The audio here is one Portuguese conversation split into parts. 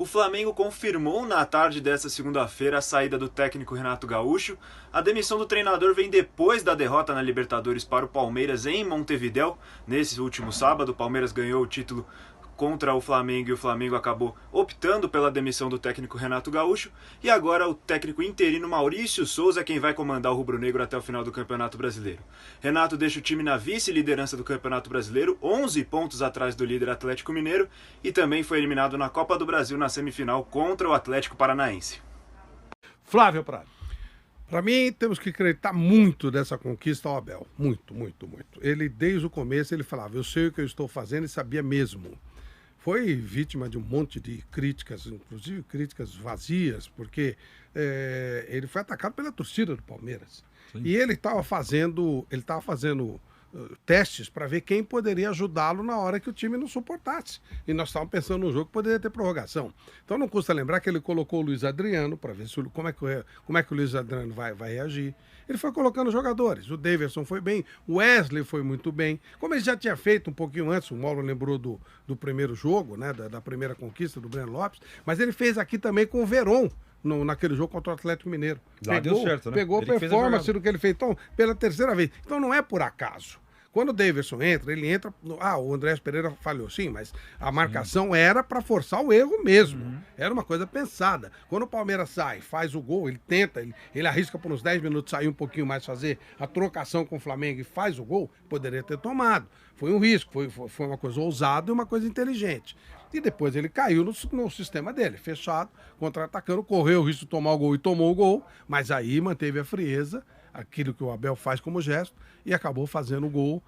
O Flamengo confirmou na tarde desta segunda-feira a saída do técnico Renato Gaúcho. A demissão do treinador vem depois da derrota na Libertadores para o Palmeiras em Montevidéu. Nesse último sábado, o Palmeiras ganhou o título contra o Flamengo e o Flamengo acabou optando pela demissão do técnico Renato Gaúcho. E agora o técnico interino Maurício Souza é quem vai comandar o rubro-negro até o final do Campeonato Brasileiro. Renato deixa o time na vice-liderança do Campeonato Brasileiro, 11 pontos atrás do líder Atlético Mineiro, e também foi eliminado na Copa do Brasil na semifinal contra o Atlético Paranaense. Flávio Prado. Para mim, temos que acreditar muito dessa conquista ao Abel. Muito, muito, muito. Ele, desde o começo, ele falava, eu sei o que eu estou fazendo e sabia mesmo. Foi vítima de um monte de críticas, inclusive críticas vazias, porque ele foi atacado pela torcida do Palmeiras. Sim. E ele estava fazendo testes para ver quem poderia ajudá-lo na hora que o time não suportasse. E nós estávamos pensando num jogo que poderia ter prorrogação. Então não custa lembrar que ele colocou o Luiz Adriano para ver como é que o Luiz Adriano vai reagir. Ele foi colocando jogadores. O Daverson foi bem, o Wesley foi muito bem. Como ele já tinha feito um pouquinho antes, o Mauro lembrou do primeiro jogo, né, da primeira conquista do Breno Lopes, mas ele fez aqui também com o Verón, naquele jogo contra o Atlético Mineiro. Lá deu certo, né? Pegou a performance do que ele fez pela terceira vez. Então não é por acaso. Quando o Daverson entra, ele entra... o Andrés Pereira falhou, sim, mas a marcação era para forçar o erro mesmo. Era uma coisa pensada. Quando o Palmeiras sai, faz o gol, ele tenta, ele arrisca por uns 10 minutos, sair um pouquinho mais, fazer a trocação com o Flamengo e faz o gol, poderia ter tomado. Foi um risco, foi uma coisa ousada e uma coisa inteligente. E depois ele caiu no sistema dele, fechado, contra-atacando, correu o risco de tomar o gol e tomou o gol, mas aí manteve a frieza, aquilo que o Abel faz como gesto, e acabou fazendo o gol,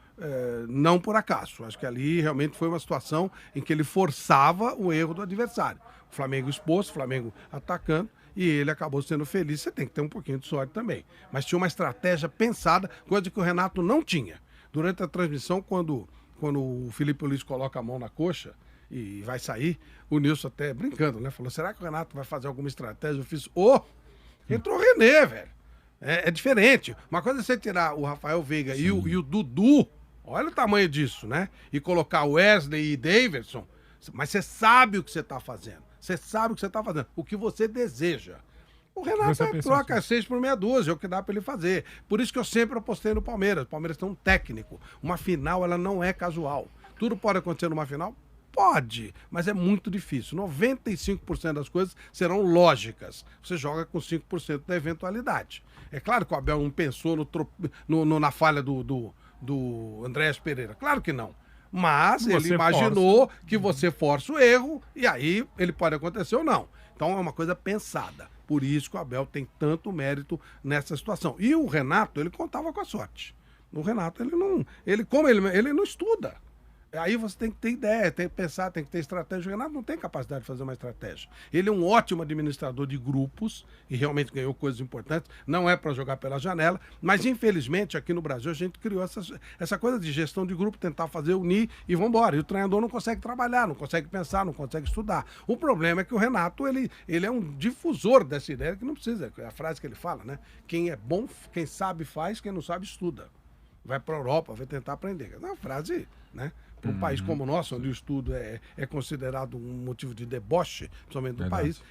não por acaso. Acho que ali realmente foi uma situação em que ele forçava o erro do adversário. O Flamengo exposto, o Flamengo atacando, e ele acabou sendo feliz. Você tem que ter um pouquinho de sorte também. Mas tinha uma estratégia pensada, coisa que o Renato não tinha. Durante a transmissão, quando o Felipe Luiz coloca a mão na coxa e vai sair, o Nilson até brincando, né? Falou, será que o Renato vai fazer alguma estratégia? Eu fiz, entrou o René, velho. É diferente. Uma coisa é você tirar o Rafael Veiga e o Dudu, olha o tamanho disso, né? E colocar o Wesley e Daverson, mas você sabe o que você está fazendo. Você sabe o que você está fazendo, o que você deseja. O Renato troca 6 por meia dúzia, é o que dá para ele fazer. Por isso que eu sempre apostei no Palmeiras. O Palmeiras tem um técnico. Uma final, ela não é casual. Tudo pode acontecer numa final? Pode, mas é muito difícil. 95% das coisas serão lógicas. Você joga com 5% da eventualidade. É claro que o Abel não pensou na falha do Andrés Pereira. Claro que não. Mas ele imaginou que você força o erro e aí ele pode acontecer ou não. Então é uma coisa pensada. Por isso que o Abel tem tanto mérito nessa situação. E o Renato, ele contava com a sorte. O Renato, ele não estuda. Aí você tem que ter ideia, tem que pensar, tem que ter estratégia. O Renato não tem capacidade de fazer uma estratégia. Ele é um ótimo administrador de grupos e realmente ganhou coisas importantes. Não é para jogar pela janela, mas infelizmente aqui no Brasil a gente criou essa coisa de gestão de grupo, tentar fazer unir e vamos embora. E o treinador não consegue trabalhar, não consegue pensar, não consegue estudar. O problema é que o Renato, ele é um difusor dessa ideia que não precisa. É a frase que ele fala, né? Quem é bom, quem sabe faz, quem não sabe estuda. Vai para a Europa, vai tentar aprender. É uma frase, né? Para um país como o nosso, onde o estudo é considerado um motivo de deboche, principalmente do país,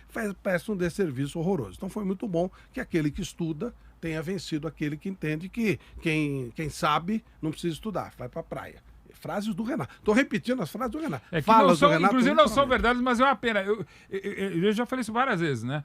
parece um desserviço horroroso. Então foi muito bom que aquele que estuda tenha vencido aquele que entende que quem sabe não precisa estudar, vai para a praia. Frases do Renato. Estou repetindo as frases do Renato. Falas do Renato, inclusive não são verdades, mas é uma pena. Eu já falei isso várias vezes, né?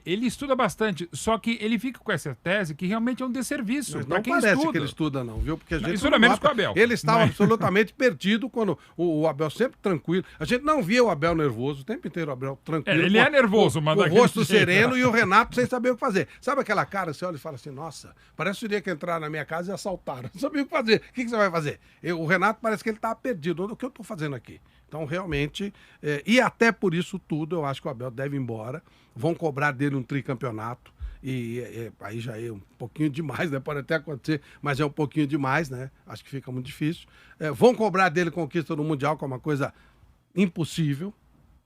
Ele estuda bastante, só que ele fica com essa tese que realmente é um desserviço para quem estuda. Não parece que ele estuda, não, viu? Porque a gente estuda menos que o Abel. Ele estava absolutamente perdido quando o Abel sempre tranquilo. A gente não via o Abel nervoso, o tempo inteiro o Abel tranquilo. Ele é nervoso, mas o rosto sereno e o Renato sem saber o que fazer. Sabe aquela cara, você olha e fala assim, nossa, parece o dia que entraram na minha casa e assaltaram. Não sabia o que fazer. O que você vai fazer? O Renato parece que ele está perdido. O que eu estou fazendo aqui? Então, realmente, e até por isso tudo, eu acho que o Abel deve ir embora. Vão cobrar dele um tricampeonato. E aí já é um pouquinho demais, né? Pode até acontecer, mas é um pouquinho demais, né? Acho que fica muito difícil. Vão cobrar dele conquista no Mundial, que é uma coisa impossível.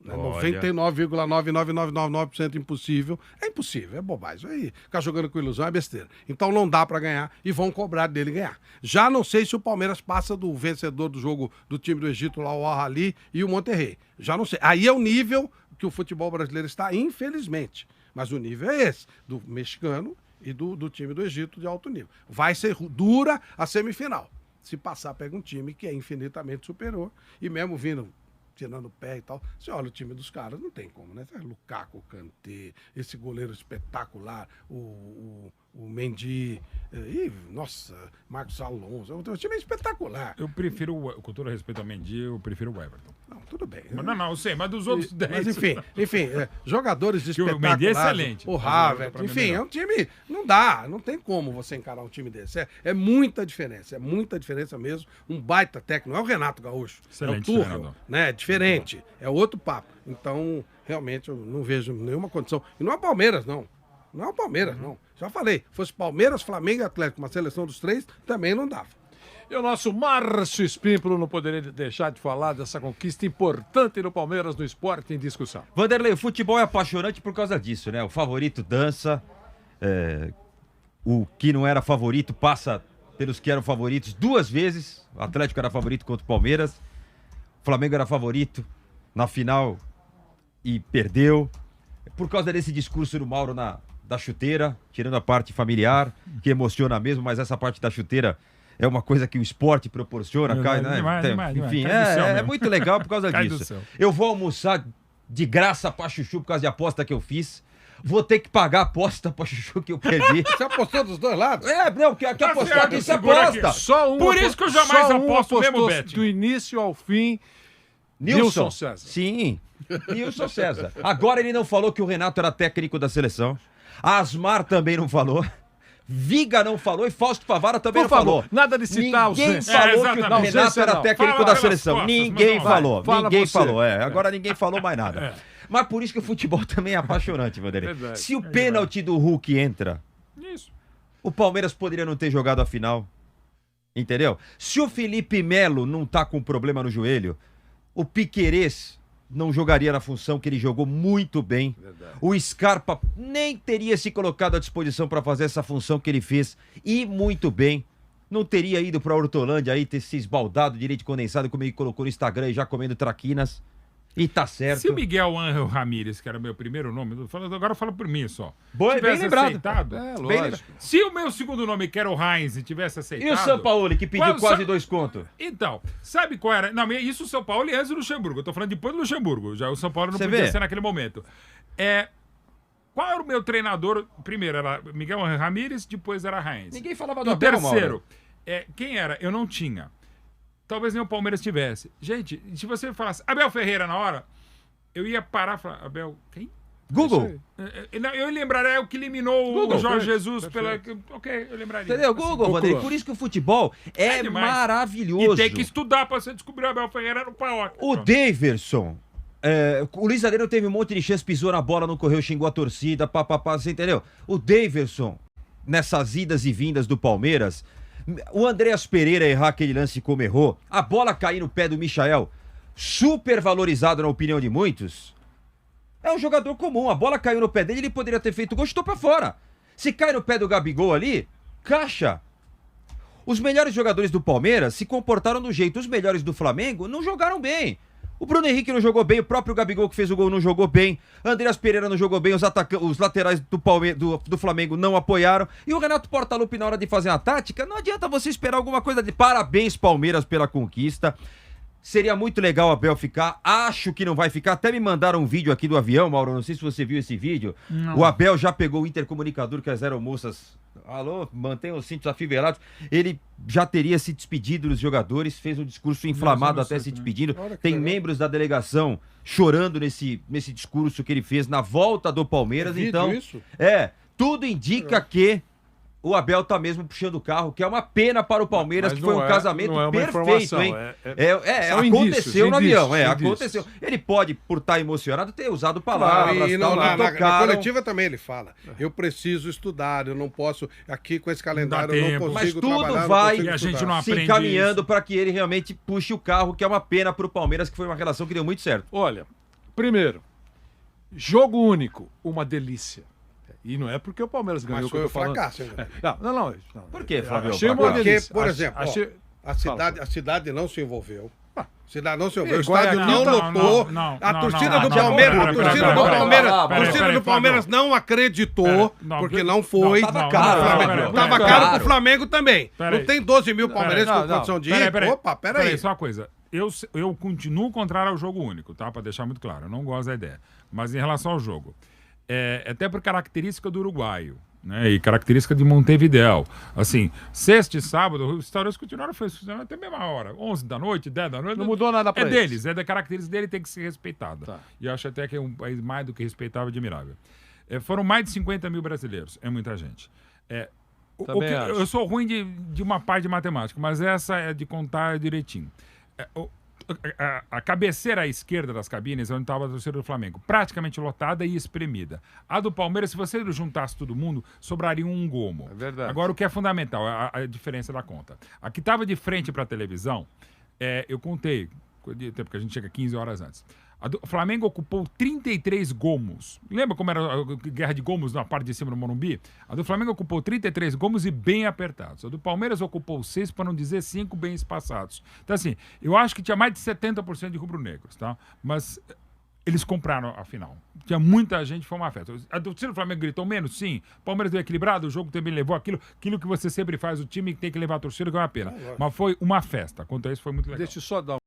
99,99999% impossível. É impossível, é bobagem. Isso aí, ficar jogando com ilusão é besteira. Então não dá pra ganhar e vão cobrar dele ganhar. Já não sei se o Palmeiras passa do vencedor do jogo do time do Egito, lá o Al-Ahly e o Monterrey. Já não sei. Aí é o nível que o futebol brasileiro está, infelizmente. Mas o nível é esse, do mexicano e do time do Egito de alto nível. Vai ser dura a semifinal. Se passar, pega um time que é infinitamente superior. E mesmo vindo, tirando o pé e tal, você olha o time dos caras, não tem como, né? Lukaku, Kanté, esse goleiro espetacular, o Mendy, nossa, Marcos Alonso. O time é espetacular. Eu prefiro, com todo respeito ao Mendy, eu prefiro o Everton. Não, tudo bem. Não, eu sei, mas dos outros 10. Mas enfim, jogadores espetaculares. O Mendy é excelente. O Havertz, enfim, é um time, não tem como você encarar um time desse. É muita diferença mesmo. Um baita técnico, não é o Renato Gaúcho, Excelente é o Tuchel, treinador. né? É diferente, é outro papo. Então, realmente, eu não vejo nenhuma condição. E não é o Palmeiras, não. Não é o Palmeiras, não. Já falei, fosse Palmeiras, Flamengo e Atlético, uma seleção dos três, também não dava. E o nosso Márcio Espímpolo não poderia deixar de falar dessa conquista importante do Palmeiras no esporte em discussão. Vanderlei, o futebol é apaixonante por causa disso, né? O favorito dança, o que não era favorito passa pelos que eram favoritos 2 vezes. O Atlético era favorito contra o Palmeiras, o Flamengo era favorito na final e perdeu. Por causa desse discurso do Mauro da chuteira, tirando a parte familiar, que emociona mesmo, mas essa parte da chuteira é uma coisa que o esporte proporciona, Caio, né? Enfim, é muito legal por causa disso. Eu vou almoçar de graça pra chuchu por causa de aposta que eu fiz. Vou ter que pagar a aposta pra chuchu que eu perdi. Você apostou dos dois lados? Não, que apostar que se aposta. Por isso que eu jamais aposto mesmo, Bet. Do início ao fim, Nilson César. Sim, Nilson César. Agora ele não falou que o Renato era técnico da seleção. Asmar também não falou. Viga não falou e Fausto Favara também não falou. Nada de citar Ninguém falou que o Renato era técnico da seleção. Ninguém falou. Ninguém falou. Agora ninguém falou mais nada. Mas por isso que o futebol também é apaixonante, Vanderlei. Se o pênalti do Hulk entra, o Palmeiras poderia não ter jogado a final. Entendeu? Se o Felipe Melo não tá com problema no joelho, o Piquerez não jogaria na função que ele jogou muito bem. Verdade. O Scarpa nem teria se colocado à disposição para fazer essa função que ele fez e muito bem. Não teria ido para a Hortolândia aí, ter se esbaldado de leite condensado, como ele colocou no Instagram e já comendo traquinas. E tá certo. Se o Miguel Ángel Ramírez, que era meu primeiro nome, agora fala por mim só. Bem lembrado. Aceitado, lógico. Se o meu segundo nome, que era o Heinz, tivesse aceitado... E o Sampaoli, que pediu quase 2 contos? Então, sabe qual era? Não, isso o São Paulo e antes do Luxemburgo. Eu tô falando depois do Luxemburgo. Já o São Paulo não podia ser naquele momento. Qual era o meu treinador? Primeiro era Miguel Ángel Ramírez, depois era Heinz. Ninguém falava do Abel, terceiro. Quem era? Eu não tinha. Talvez nem o Palmeiras tivesse. Gente, se você falasse Abel Ferreira na hora, eu ia parar e falar, Abel, quem? Google. Eu lembraria o que eliminou Google, o Jorge Jesus perfeito. Ok, eu lembraria. Entendeu? Google, Vanderlei. Por isso que o futebol é maravilhoso. E tem que estudar pra você descobrir o Abel Ferreira no Paok. O Daverson, o Luiz Adriano teve um monte de chance, pisou na bola, não correu, xingou a torcida, papapá, você entendeu? O Daverson, nessas idas e vindas do Palmeiras... O Andréas Pereira errar aquele lance como errou, a bola cair no pé do Michael, super valorizado na opinião de muitos, é um jogador comum, a bola caiu no pé dele, ele poderia ter feito gol, chutou pra fora. Se cai no pé do Gabigol ali, caixa. Os melhores jogadores do Palmeiras se comportaram do jeito, os melhores do Flamengo não jogaram bem. O Bruno Henrique não jogou bem, o próprio Gabigol que fez o gol não jogou bem, Andréas Pereira não jogou bem, os laterais do Flamengo não apoiaram, e o Renato Portaluppi na hora de fazer a tática, não adianta você esperar alguma coisa de parabéns Palmeiras pela conquista. Seria muito legal o Abel ficar, acho que não vai ficar, até me mandaram um vídeo aqui do avião, Mauro, não sei se você viu esse vídeo, não. O Abel já pegou o intercomunicador que as aeromoças, alô, mantenham os cintos afivelados, ele já teria se despedido dos jogadores, fez um discurso inflamado até se despedindo, tem membros da delegação chorando nesse discurso que ele fez na volta do Palmeiras, então, isso? Tudo indica que o Abel tá mesmo puxando o carro, que é uma pena para o Palmeiras, que foi um casamento perfeito, hein? Aconteceu no avião, aconteceu. Ele pode, por estar emocionado, ter usado palavras, na coletiva também ele fala, eu preciso estudar, eu não posso, aqui com esse calendário eu não consigo trabalhar. Mas tudo vai e a gente não se encaminhando para que ele realmente puxe o carro, que é uma pena para o Palmeiras, que foi uma relação que deu muito certo. Olha, primeiro, jogo único, uma delícia. E não é porque o Palmeiras ganhou. Mas foi o fracasso. Não. Por que, Flávio? Achei uma delícia. Por exemplo, a cidade não se envolveu. Cidadão seu, E o estádio não lotou. A torcida do Palmeiras, do Palmeiras não acreditou, porque não foi. Tava caro. Tava caro pro Flamengo também. Não tem 12 mil palmeirenses com condição de ir? Opa, peraí. Só uma coisa. Eu continuo contrário ao jogo único, tá? Pra deixar muito claro. Eu não gosto da ideia. Mas em relação ao jogo, até por característica do uruguaio, né? E característica de Montevidéu. Assim, sexta e sábado, os restaurantes continuaram funcionando até a mesma hora. 11 da noite, 10 da noite. Não mudou nada pra eles. Deles, é da característica dele, tem que ser respeitada. Tá. E eu acho até que é um país mais do que respeitável e admirável. Foram mais de 50 mil brasileiros. É muita gente. Eu sou ruim de uma parte de matemática, mas essa é de contar direitinho. A cabeceira à esquerda das cabines, onde estava a torcida do Flamengo, praticamente lotada e espremida. A do Palmeiras, se você juntasse todo mundo, sobraria um gomo. É verdade. Agora, o que é fundamental, a diferença da conta. A que estava de frente para a televisão, eu contei, porque a gente chega 15 horas antes. O Flamengo ocupou 33 gomos. Lembra como era a guerra de gomos na parte de cima do Morumbi? A do Flamengo ocupou 33 gomos e bem apertados. A do Palmeiras ocupou 6, para não dizer 5, bem espaçados. Então, assim, eu acho que tinha mais de 70% de rubro-negros, tá? Mas eles compraram a final. Tinha muita gente, foi uma festa. A torcida do Flamengo gritou menos? Sim. O Palmeiras deu equilibrado, o jogo também levou aquilo que você sempre faz, o time que tem que levar a torcida, que é uma pena. Mas foi uma festa. Quanto a isso, foi muito legal. Deixa eu só dar